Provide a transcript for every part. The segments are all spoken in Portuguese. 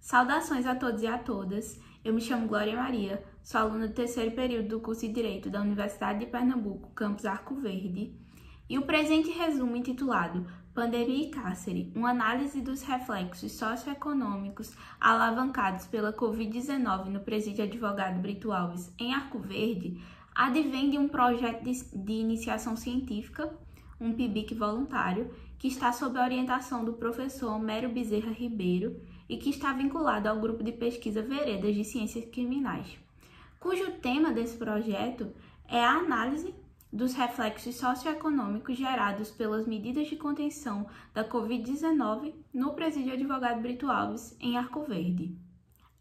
Saudações a todos e a todas. Eu me chamo Glória Maria, sou aluna do terceiro período do curso de Direito da Universidade de Pernambuco, campus Arco Verde, e o presente resumo intitulado Pandemia e Cárcere, uma análise dos reflexos socioeconômicos alavancados pela Covid-19 no Presídio Advogado Brito Alves, em Arco Verde, advém de um projeto de iniciação científica, um PIBIC voluntário, que está sob a orientação do professor Homero Bezerra Ribeiro e que está vinculado ao grupo de pesquisa Veredas de Ciências Criminais, cujo tema desse projeto é a análise dos reflexos socioeconômicos gerados pelas medidas de contenção da Covid-19 no Presídio Advogado Brito Alves, em Arco Verde.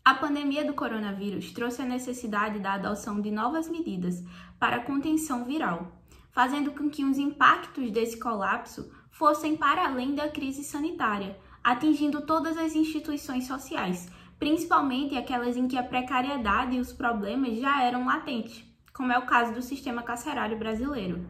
A pandemia do coronavírus trouxe a necessidade da adoção de novas medidas para a contenção viral, fazendo com que os impactos desse colapso fossem para além da crise sanitária, atingindo todas as instituições sociais, principalmente aquelas em que a precariedade e os problemas já eram latentes, como é o caso do sistema carcerário brasileiro.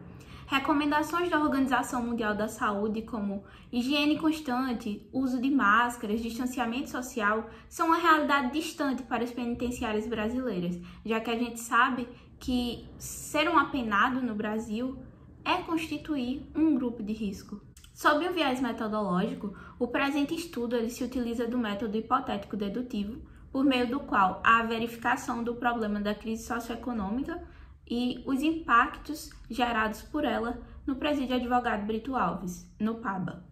Recomendações da Organização Mundial da Saúde, como higiene constante, uso de máscaras, distanciamento social, são uma realidade distante para as penitenciárias brasileiras, já que a gente sabe que ser um apenado no Brasil é constituir um grupo de risco. Sob o viés metodológico, o presente estudo se utiliza do método hipotético-dedutivo, por meio do qual há a verificação do problema da crise socioeconômica e os impactos gerados por ela no Presídio Advogado Brito Alves, no PABA,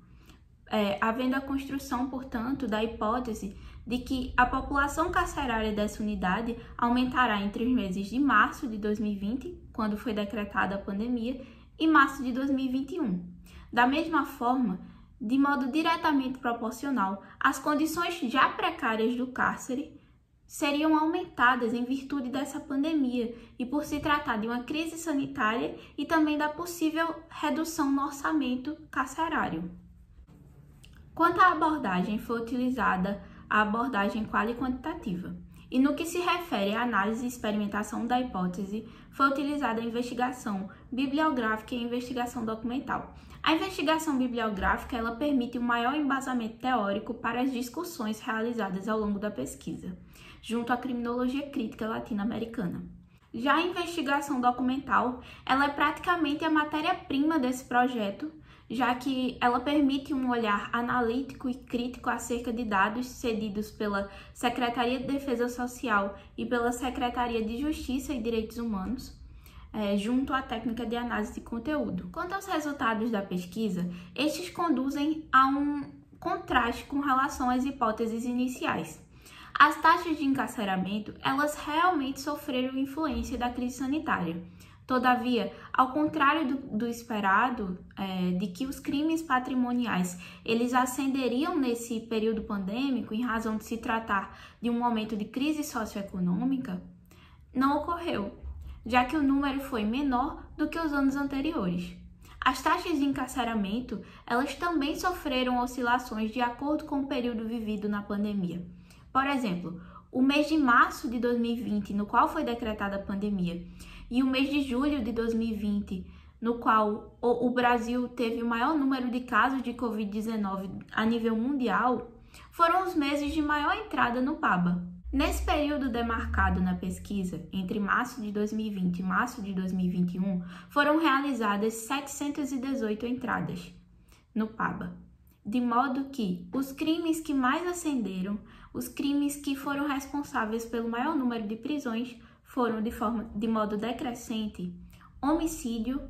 havendo a construção, portanto, da hipótese de que a população carcerária dessa unidade aumentará entre os meses de março de 2020, quando foi decretada a pandemia, e março de 2021. Da mesma forma, de modo diretamente proporcional, as condições já precárias do cárcere seriam aumentadas em virtude dessa pandemia e por se tratar de uma crise sanitária e também da possível redução no orçamento carcerário. Quanto à abordagem, foi utilizada a abordagem quali-quantitativa. E no que se refere à análise e experimentação da hipótese, foi utilizada a investigação bibliográfica e a investigação documental. A investigação bibliográfica ela permite um maior embasamento teórico para as discussões realizadas ao longo da pesquisa, junto à criminologia crítica latino-americana. Já a investigação documental ela é praticamente a matéria-prima desse projeto, já que ela permite um olhar analítico e crítico acerca de dados cedidos pela Secretaria de Defesa Social e pela Secretaria de Justiça e Direitos Humanos, junto à técnica de análise de conteúdo. Quanto aos resultados da pesquisa, estes conduzem a um contraste com relação às hipóteses iniciais. As taxas de encarceramento, elas realmente sofreram influência da crise sanitária. Todavia, ao contrário do esperado, de que os crimes patrimoniais eles ascenderiam nesse período pandêmico em razão de se tratar de um momento de crise socioeconômica, não ocorreu, já que o número foi menor do que os anos anteriores. As taxas de encarceramento, elas também sofreram oscilações de acordo com o período vivido na pandemia. Por exemplo, o mês de março de 2020, no qual foi decretada a pandemia, e o mês de julho de 2020, no qual o Brasil teve o maior número de casos de Covid-19 a nível mundial, foram os meses de maior entrada no PABA. Nesse período demarcado na pesquisa, entre março de 2020 e março de 2021, foram realizadas 718 entradas no PABA, de modo que os crimes que mais ascenderam, os crimes que foram responsáveis pelo maior número de prisões, foram de modo decrescente homicídio,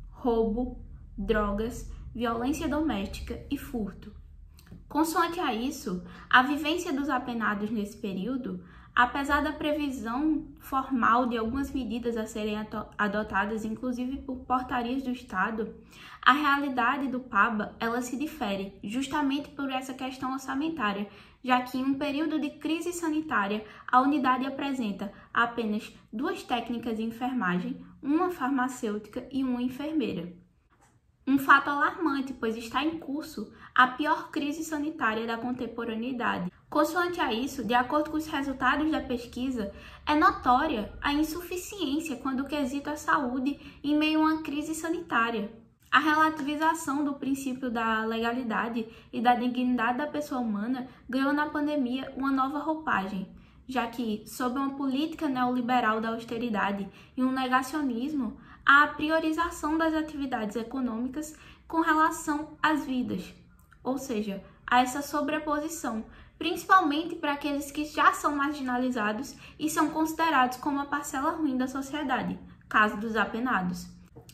roubo, drogas, violência doméstica e furto. Consoante a isso, a vivência dos apenados nesse período, apesar da previsão formal de algumas medidas a serem adotadas, inclusive por portarias do Estado, a realidade do PABA ela se difere justamente por essa questão orçamentária, já que em um período de crise sanitária, a unidade apresenta apenas 2 técnicas de enfermagem, uma farmacêutica e uma enfermeira. Um fato alarmante, pois está em curso a pior crise sanitária da contemporaneidade. Consoante a isso, de acordo com os resultados da pesquisa, é notória a insuficiência quando o quesito à saúde em meio a uma crise sanitária. A relativização do princípio da legalidade e da dignidade da pessoa humana ganhou na pandemia uma nova roupagem, já que, sob uma política neoliberal da austeridade e um negacionismo, há a priorização das atividades econômicas com relação às vidas, ou seja, há essa sobreposição, principalmente para aqueles que já são marginalizados e são considerados como a parcela ruim da sociedade, caso dos apenados,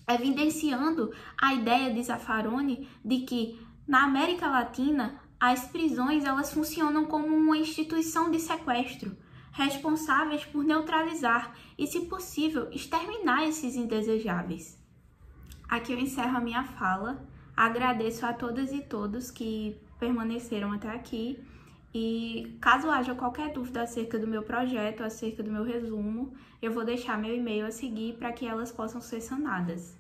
evidenciando a ideia de Zaffaroni de que, na América Latina, as prisões elas funcionam como uma instituição de sequestro, responsáveis por neutralizar e, se possível, exterminar esses indesejáveis. Aqui eu encerro a minha fala, agradeço a todas e todos que permaneceram até aqui e caso haja qualquer dúvida acerca do meu projeto, acerca do meu resumo, eu vou deixar meu e-mail a seguir para que elas possam ser sanadas.